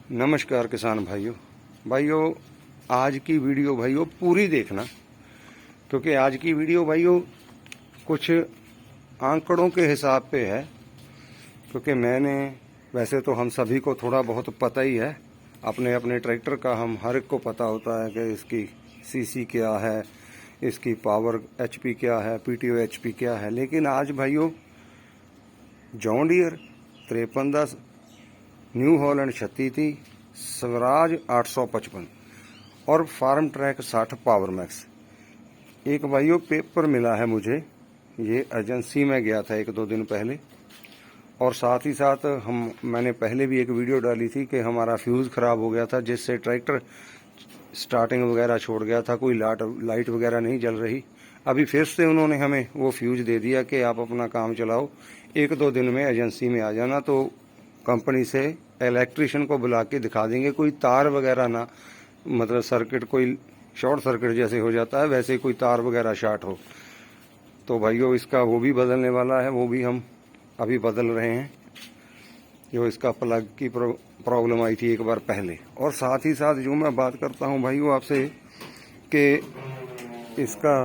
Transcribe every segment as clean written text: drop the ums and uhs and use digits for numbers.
नमस्कार किसान भाइयों आज की वीडियो भाइयों पूरी देखना, क्योंकि आज की वीडियो भाइयों कुछ आंकड़ों के हिसाब पे है। क्योंकि मैंने वैसे तो हम सभी को थोड़ा बहुत पता ही है, अपने अपने ट्रैक्टर का हम हर एक को पता होता है कि इसकी सीसी क्या है, इसकी पावर एचपी क्या है, पीटीओ एचपी क्या है। लेकिन आज भाइयों John Deere 5310, new Holland 3630, Swaraj 855 और फार्म ट्रैक 60 पावर मैक्स एक भाइयों पेपर मिला है मुझे। ये एजेंसी में गया था 1-2 दिन पहले, और साथ ही साथ मैंने पहले भी एक वीडियो डाली थी कि हमारा फ्यूज़ ख़राब हो गया था, जिससे ट्रैक्टर स्टार्टिंग वगैरह छोड़ गया था, कोई लाइट वगैरह नहीं जल रही। अभी फिर से उन्होंने हमें वो फ्यूज़ दे दिया कि आप अपना काम चलाओ, 1-2 दिन में एजेंसी में आ जाना, तो कंपनी से इलेक्ट्रिशियन को बुला के दिखा देंगे। कोई तार वगैरह ना, मतलब सर्किट कोई शॉर्ट सर्किट जैसे हो जाता है वैसे कोई तार वगैरह शॉर्ट हो, तो भाइयों इसका वो भी बदलने वाला है, वो भी हम अभी बदल रहे हैं। जो इसका प्लग की प्रॉब्लम आई थी एक बार पहले। और साथ ही साथ जो मैं बात करता हूँ भाइयों आपसे कि इसका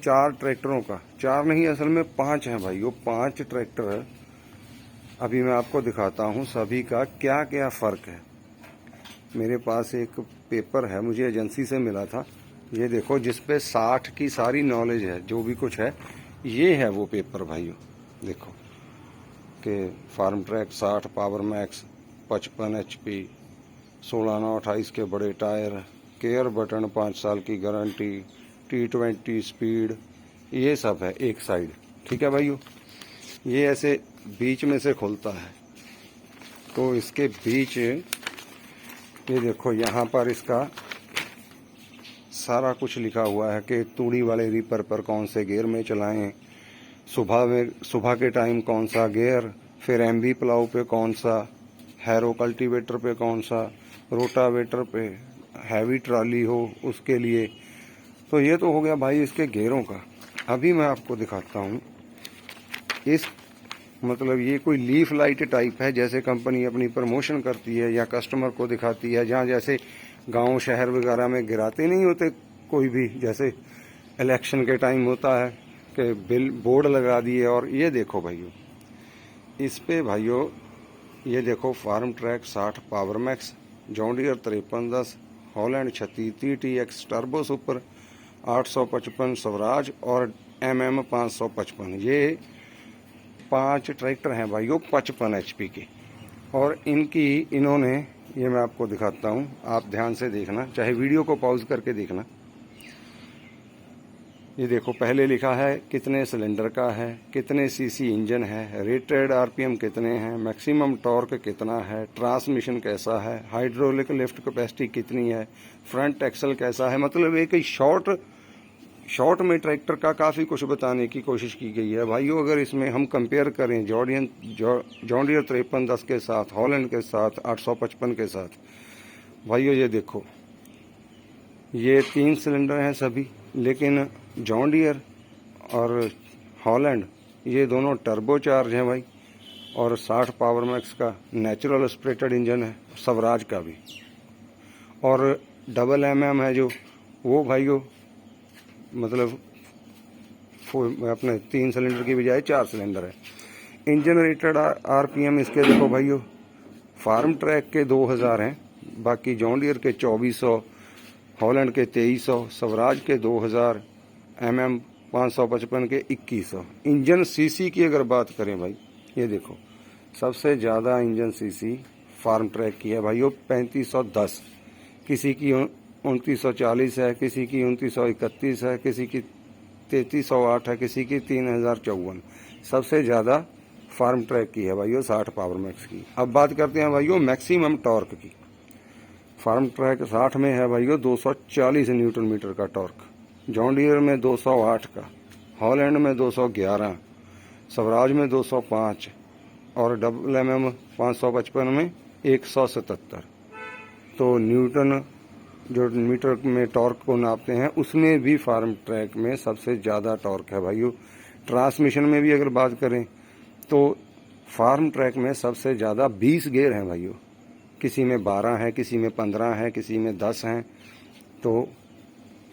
4 ट्रैक्टरों का, 4 नहीं असल में 5 हैं भाइयों, 5 ट्रैक्टर है। अभी मैं आपको दिखाता हूँ सभी का क्या क्या फ़र्क है। मेरे पास एक पेपर है, मुझे एजेंसी से मिला था, ये देखो, जिस पे 60 की सारी नॉलेज है, जो भी कुछ है ये है वो पेपर भाइयों। देखो कि Farmtrac 60 power max 55 HP 16/9/28 के बड़े टायर, केयर बटन, 5 साल की गारंटी, T20 स्पीड, ये सब है एक साइड। ठीक है भाइयों, ये ऐसे बीच में से खुलता है, तो इसके बीच ये देखो यहाँ पर इसका सारा कुछ लिखा हुआ है कि तूड़ी वाले रीपर पर कौन से गियर में चलाएं, सुबह के टाइम कौन सा गियर, फिर एमबी प्लाऊ पे कौन सा, हैरो कल्टीवेटर पे कौन सा, रोटावेटर पे, हैवी ट्रॉली हो उसके लिए। तो ये तो हो गया भाई इसके गियरों का। अभी मैं आपको दिखाता हूँ इस, मतलब ये कोई लीफ लाइट टाइप है, जैसे कंपनी अपनी प्रमोशन करती है या कस्टमर को दिखाती है, जहाँ जैसे गांव शहर वगैरह में गिराते नहीं होते कोई भी, जैसे इलेक्शन के टाइम होता है कि बिल बोर्ड लगा दिए। और ये देखो भाइयों, इस पे भाइयों ये देखो Farmtrac 60 power max, John Deere 5310, Holland 3630 TX turbo super 855, Swaraj और MM 555, ये 5 ट्रैक्टर हैं भाइयों 55 HP के। और इन्होंने ये मैं आपको दिखाता हूँ, आप ध्यान से देखना, चाहे वीडियो को पॉज करके देखना। ये देखो पहले लिखा है कितने सिलेंडर का है, कितने सीसी इंजन है, रेटेड RPM कितने हैं, मैक्सिमम टॉर्क कितना है, ट्रांसमिशन कैसा है, हाइड्रोलिक लिफ्ट कैपेसिटी कितनी है, फ्रंट एक्सल कैसा है। मतलब एक शॉर्ट में ट्रैक्टर का काफ़ी कुछ बताने की कोशिश की गई है भाइयों। अगर इसमें हम कंपेयर करें जॉन डियर 5310 के साथ, हॉलैंड के साथ, 855 के साथ, भाइयों ये देखो, ये 3 सिलेंडर हैं सभी, लेकिन जॉन डियर और हॉलैंड ये दोनों टर्बो चार्ज हैं भाई, और 60 पावर मैक्स का नेचुरल एस्पिरेटेड इंजन है, स्वराज का भी। और डबल MM है जो, वो भाइयों मतलब अपने 3 सिलेंडर की बजाय 4 सिलेंडर है। इंजन रेटेड RPM इसके देखो भाइयों, फार्म ट्रैक के 2000 हैं, बाकी जॉन डियर के 2400, हॉलैंड के 2300, स्वराज के 2000, MM 555 के 2100। इंजन सीसी की अगर बात करें भाई, ये देखो सबसे ज़्यादा इंजन सीसी फार्म ट्रैक की है भाइयों 3510, किसी की 2940 है, किसी की 2931 है, किसी की 3308 है, किसी की 3054। सबसे ज़्यादा फार्म ट्रैक की है भाइयों 60 पावर मैक्स की। अब बात करते हैं भाइयों मैक्सिमम टॉर्क की। फार्म ट्रैक 60 में है भाइयों 240 न्यूटन मीटर का टॉर्क, जॉन डियर में 208 का, हॉलैंड में 211, स्वराज में 205 और डबल MM 555 में 177। तो न्यूटन जो मीटर में टॉर्क को नापते हैं उसमें भी फार्म ट्रैक में सबसे ज़्यादा टॉर्क है भाइयों। ट्रांसमिशन में भी अगर बात करें तो फार्म ट्रैक में सबसे ज़्यादा 20 गियर हैं भाइयों, किसी में 12 है, किसी में 15 है, किसी में 10 हैं। तो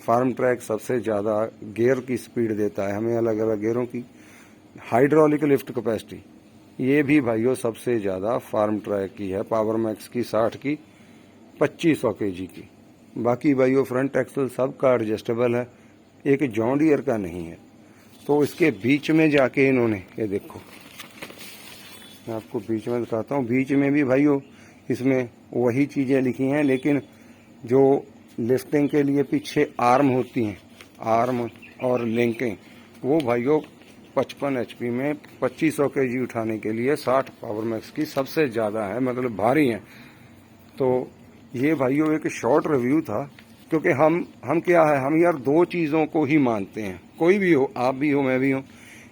फार्म ट्रैक सबसे ज़्यादा गियर की स्पीड देता है हमें, अलग अलग गियरों की। हाइड्रोलिक लिफ्ट कैपेसिटी ये भी भाइयों सबसे ज़्यादा फार्म ट्रैक की है, पावर मैक्स की 60 की 2500 kg की। बाकी भाइयों फ्रंट एक्सल सब का एडजस्टेबल है, एक जॉन डियर का नहीं है। तो इसके बीच में जाके इन्होंने ये देखो, मैं आपको बीच में दिखाता हूँ। बीच में भी भाइयों इसमें वही चीज़ें लिखी हैं, लेकिन जो लिफ्टिंग के लिए पीछे आर्म होती हैं, आर्म और लिंकिंग, वो भाइयों 55 HP में 2500 kg उठाने के लिए 60 पावर मैक्स की सबसे ज़्यादा है, मतलब भारी है। तो ये भाइयों एक शॉर्ट रिव्यू था, क्योंकि हम क्या है, हम यार दो चीज़ों को ही मानते हैं, कोई भी हो, आप भी हो, मैं भी हूँ।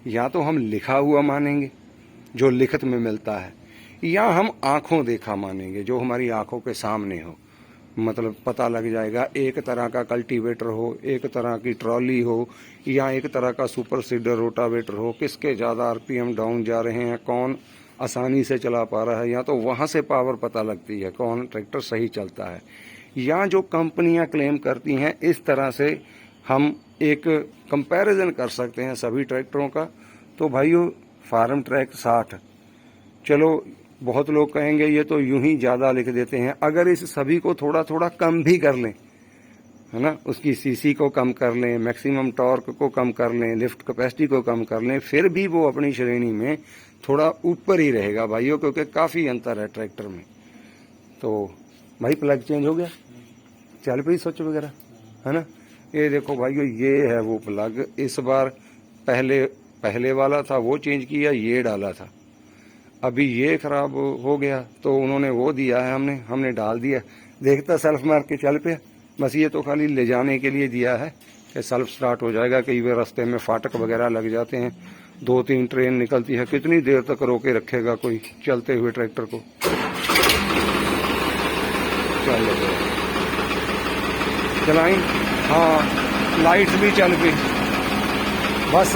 या तो हम लिखा हुआ मानेंगे जो लिखित में मिलता है, या हम आंखों देखा मानेंगे जो हमारी आंखों के सामने हो। मतलब पता लग जाएगा, एक तरह का कल्टीवेटर हो, एक तरह की ट्रॉली हो, या एक तरह का सुपर सीडर रोटावेटर हो, किसके ज़्यादा RPM डाउन जा रहे हैं, कौन आसानी से चला पा रहा है, या तो वहाँ से पावर पता लगती है कौन ट्रैक्टर सही चलता है, या जो कंपनियां क्लेम करती हैं। इस तरह से हम एक कंपैरिजन कर सकते हैं सभी ट्रैक्टरों का। तो भाइयों फार्म ट्रैक 60, चलो बहुत लोग कहेंगे ये तो यूं ही ज़्यादा लिख देते हैं। अगर इस सभी को थोड़ा थोड़ा कम भी कर लें, है ना, उसकी सीसी को कम कर लें, मैक्सिमम टॉर्क को कम कर लें, लिफ्ट कैपेसिटी को कम कर लें, फिर भी वो अपनी श्रेणी में थोड़ा ऊपर ही रहेगा भाइयों, क्योंकि काफ़ी अंतर है ट्रैक्टर में। तो भाई प्लग चेंज हो गया, चल पई स्विच वगैरह, है ना। ये देखो भाइयों, ये है वो प्लग। इस बार पहले वाला था वो चेंज किया, ये डाला था। अभी ये खराब हो गया तो उन्होंने वो दिया है, हमने डाल दिया। देखता सेल्फ मार के चल पे, बस ये तो खाली ले जाने के लिए दिया है कि सेल्फ स्टार्ट हो जाएगा। कई बार रास्ते में फाटक वगैरह लग जाते हैं, 2-3 ट्रेन निकलती है, कितनी देर तक रोके रखेगा कोई चलते हुए ट्रैक्टर को। चलाई, हाँ लाइट्स भी चल गई, बस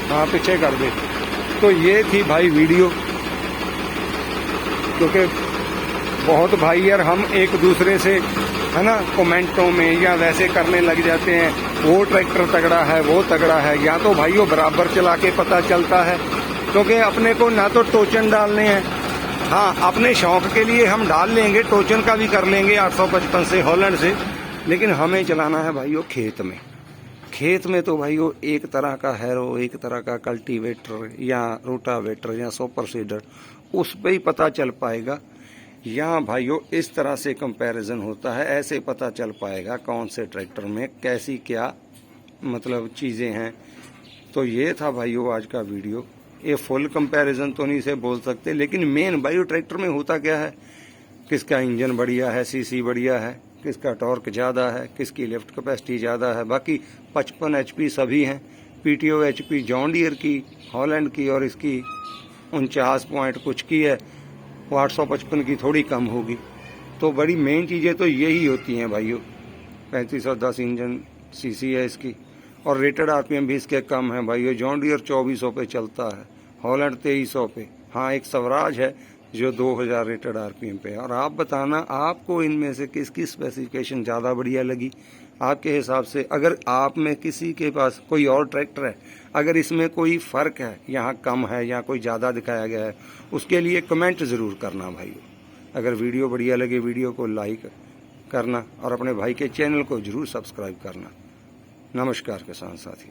हाँ पीछे कर दे। तो ये थी भाई वीडियो, क्योंकि बहुत भाई यार हम एक दूसरे से, है ना, कमेंटों में या वैसे करने लग जाते हैं, वो ट्रैक्टर तगड़ा है, वो तगड़ा है। या तो भाइयों बराबर चला के पता चलता है, क्योंकि अपने को ना तो टोचन डालने हैं, हाँ अपने शौक के लिए हम डाल लेंगे, टोचन का भी कर लेंगे 855 से, हॉलैंड से, लेकिन हमें चलाना है भाइयों खेत में। खेत में तो भाइयों एक तरह का हैरो, एक तरह का कल्टीवेटर या रोटावेटर या सुपर सीडर, उस पर ही पता चल पाएगा। यहाँ भाइयों इस तरह से कंपैरिजन होता है, ऐसे पता चल पाएगा कौन से ट्रैक्टर में कैसी क्या मतलब चीज़ें हैं। तो ये था भाइयों आज का वीडियो। ये फुल कंपैरिजन तो नहीं से बोल सकते, लेकिन मेन भाइयों ट्रैक्टर में होता क्या है, किसका इंजन बढ़िया है, सीसी बढ़िया है, किसका टॉर्क ज़्यादा है, किसकी लिफ्ट कैपेसिटी ज़्यादा है। बाकी 55 HP सभी हैं, PTO HP जॉन डियर की, हॉलैंड की, और इसकी 49 पॉइंट कुछ की है, वो 855 की थोड़ी कम होगी। तो बड़ी मेन चीज़ें तो यही होती हैं भाइयों। 3510 इंजन सीसी है इसकी, और रेटेड RPM भी इसके कम है भाइयों। जॉन डियर 2400 पे चलता है, हॉलैंड 2300 पे, हाँ एक स्वराज है जो 2000 रेटेड RPM पे है। और आप बताना आपको इनमें से किसकी स्पेसिफिकेशन ज़्यादा बढ़िया लगी आपके हिसाब से। अगर आप में किसी के पास कोई और ट्रैक्टर है, अगर इसमें कोई फ़र्क है, यहाँ कम है या कोई ज़्यादा दिखाया गया है, उसके लिए कमेंट ज़रूर करना भाइयों। अगर वीडियो बढ़िया लगे वीडियो को लाइक करना, और अपने भाई के चैनल को ज़रूर सब्सक्राइब करना। नमस्कार किसान साथी।